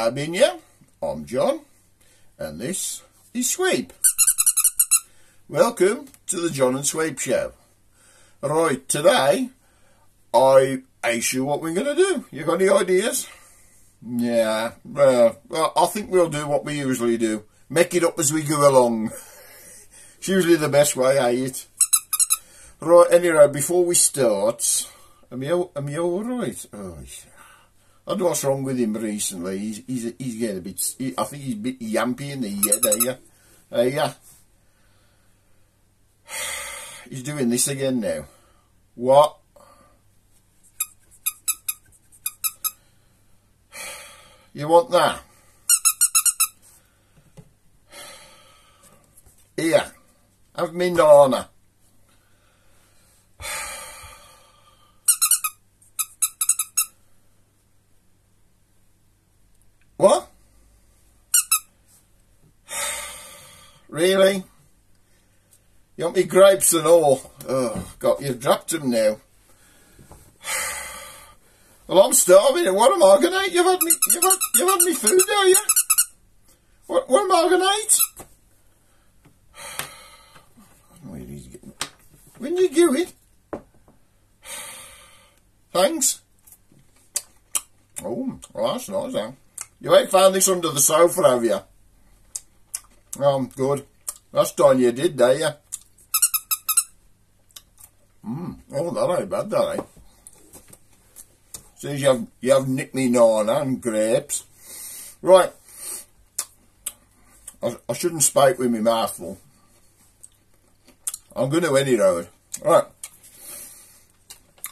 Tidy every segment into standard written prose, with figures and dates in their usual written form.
been here. I'm John, and this is Sweep. Welcome to the John and Sweep Show. Right, today I ask you what we're going to do. You got any ideas? Yeah, well, I think we'll do what we usually do. Make it up as we go along. It's usually the best way, ain't it? Right, anyway, before we start, am you alright? Oh, I don't know what's wrong with him recently. He's getting a bit, I think he's a bit yampy in the head, yeah. He's doing this again now. What? You want that? Here, have me nana. What? Really? You want me grapes and all? Oh, God, you've dropped them now. Well, I'm starving. What am I going to eat? You've had me food, are you? What am I going to eat? When you do it? Thanks. Oh, well, that's nice, huh? You ain't found this under the sofa, have you? Good. Last time you did, did you? Oh, that ain't bad, that ain't. Says you have nicked me nana and grapes. Right. I shouldn't speak with me mouth full. I'm going to any road. Right.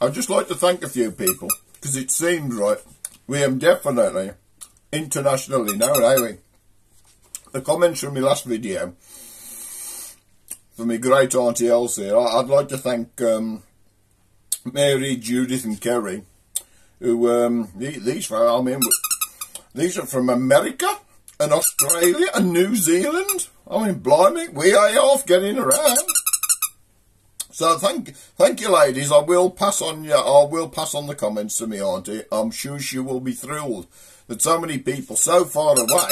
I'd just like to thank a few people, because it seems right. We am definitely internationally now, are we? The comments from my last video, from my great auntie Elsie, I'd like to thank Mary, Judith and Kerry, who, these are from America and Australia and New Zealand. I mean, blimey, we are off getting around. So thank you, ladies. I will pass on the comments to me auntie. I'm sure she will be thrilled that so many people so far away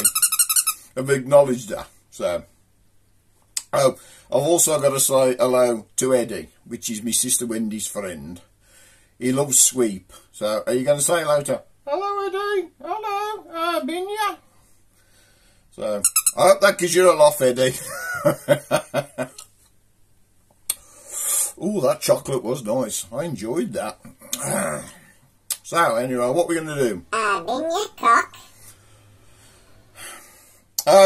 have acknowledged her. So, I've also got to say hello to Eddie, which is my sister Wendy's friend. He loves Sweep. So, are you going to say hello to her? Hello, Eddie. Hello. Been ya? So, I hope that gives you a laugh, Eddie. Oh, that chocolate was nice. I enjoyed that. So, anyway, what we're going to do? Been ya, cock?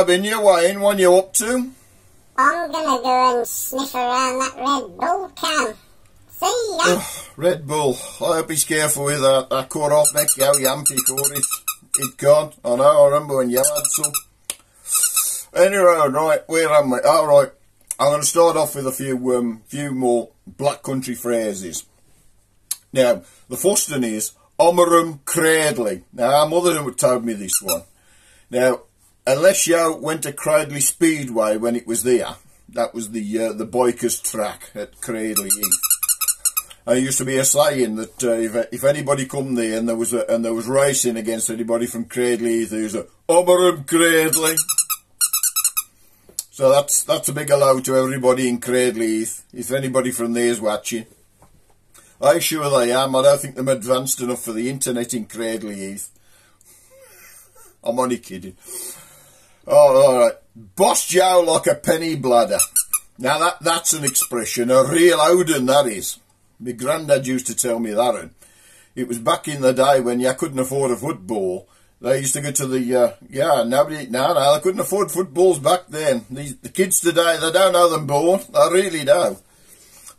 Been ya, Wayne? What are you up to? I'm going to go and sniff around that Red Bull can. See ya. Red Bull. I hope he's careful with that. That cut off neck, how yampy caught it. It can't. I know, I remember when you had some. Anyway, right, where am I? Alright, I'm going to start off with a few more Black Country phrases. Now, the first one is Omerum Cradley. Now, our mother told me this one. Now, unless you went to Cradley Speedway when it was there, that was the bikers track at Cradley Heath. There used to be a saying that if anybody come there and there was racing against anybody from Cradley Heath, there was a Omerum Cradley. So that's a big hello to everybody in Cradley Heath, if anybody from there is watching. I'm sure they am. I don't think they're advanced enough for the internet in Cradley Heath. I'm only kidding. Oh, alright. Boss Joe like a penny bladder. Now that's an expression, a real Odin that is. My granddad used to tell me that one. It was back in the day when you couldn't afford a football. They used to go to the, they couldn't afford footballs back then. The kids today, they don't know them born. They really don't.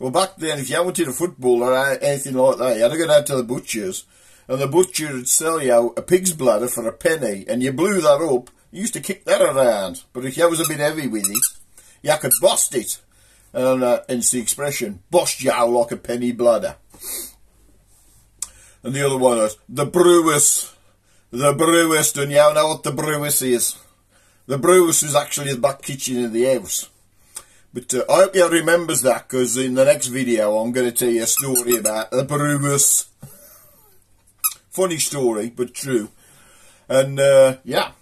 Well, back then, if you wanted a football or anything like that, you had to go down to the butcher's, and the butcher would sell you a pig's bladder for a penny, and you blew that up. You used to kick that around. But if you was a bit heavy with it, you could bust it. And it's the expression, bust you out like a penny bladder. And the other one is, the brewers. The brewers, don't you know what the brewers is? The brewers is actually the back kitchen of the house. But I hope you remembers that, because in the next video I'm going to tell you a story about the brewers. Funny story, but true. And, yeah.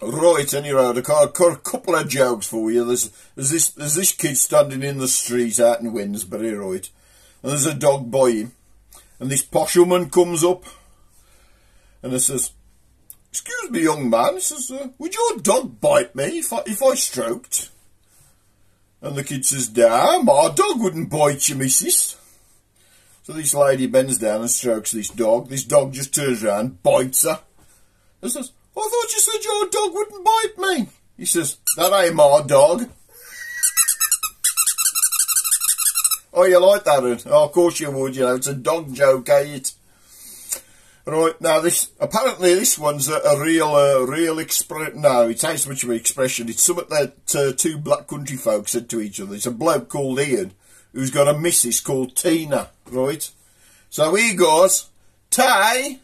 Right, anyway, I've got a couple of jokes for you. There's this kid standing in the street out in Wednesbury, right? And there's a dog by him. And this posh woman comes up. And it says, "Excuse me, young man," he says, "would your dog bite me if I stroked?" And the kid says, "Nah, my dog wouldn't bite you, missus." So this lady bends down and strokes this dog. This dog just turns around, bites her. And says, "I thought you said your dog wouldn't bite me." He says, "That ain't my dog." Oh, you like that? Oh, of course you would, you know, it's a dog joke, ain't it? Right, now apparently this one's a real expression. No, it ain't so much of an expression. It's something that two black country folk said to each other. It's a bloke called Ian who's got a missus called Tina, right? So he goes, "Tay,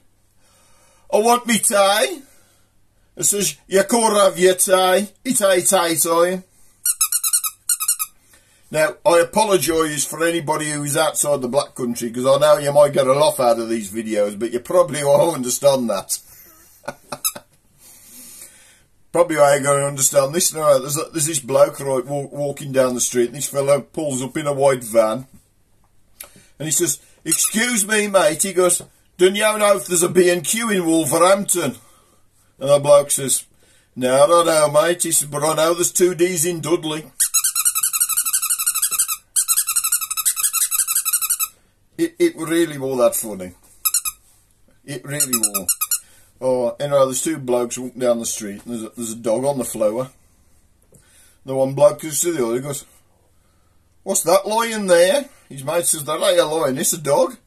I want me tay." He says, "You can't have your tay. It's tay time." Now, I apologise for anybody who's outside the black country, because I know you might get a laugh out of these videos, but you probably won't understand that. Probably I ain't going to understand this. No, there's this bloke, right, walking down the street, and this fellow pulls up in a white van, and he says, "Excuse me, mate," he goes, "don't you know if there's a B&Q in Wolverhampton?" And the bloke says, "No, I don't know, mate." He says, "But I know there's 2Ds in Dudley." It really was that funny. It really was. Oh, anyway, there's two blokes walking down the street, and there's a dog on the floor. The one bloke goes to the other, he goes, "What's that lying there?" His mate says, "That ain't a lion, it's a dog."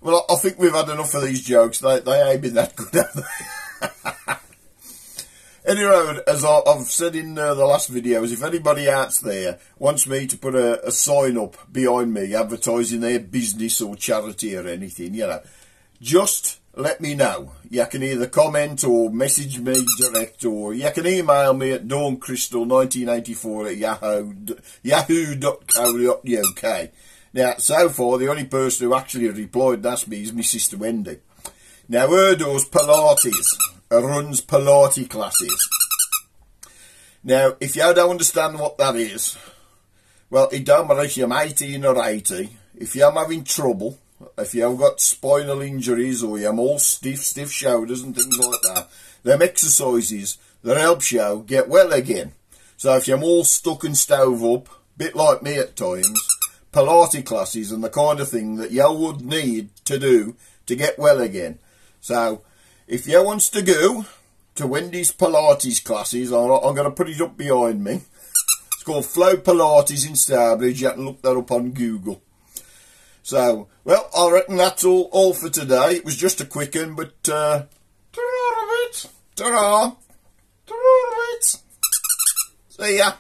Well, I think we've had enough of these jokes. They ain't been that good, have they? Anyway, as I've said in the last videos, if anybody out there wants me to put a sign up behind me advertising their business or charity or anything, you know, just let me know. You can either comment or message me direct, or you can email me at dawncristall1984 at yahoo.co.uk. Now, so far, the only person who actually replied that's me is my sister Wendy. Now, her does Pilates. Runs Pilates classes. Now, if you don't understand what that is, well, it don't matter if you're 18 or 80. If you're having trouble, if you've got spinal injuries or you're all stiff shoulders and things like that, them exercises that helps you get well again. So if you're all stuck and stove up, bit like me at times, Pilates classes and the kind of thing that you would need to do to get well again. So, if you wants to go to Wendy's Pilates classes, I'm going to put it up behind me. It's called Flow Pilates in Stourbridge. You can look that up on Google. So, well, I reckon that's all for today. It was just a quick one, but ta-ra a bit. Ta-ra. Ta-ra a bit. See ya.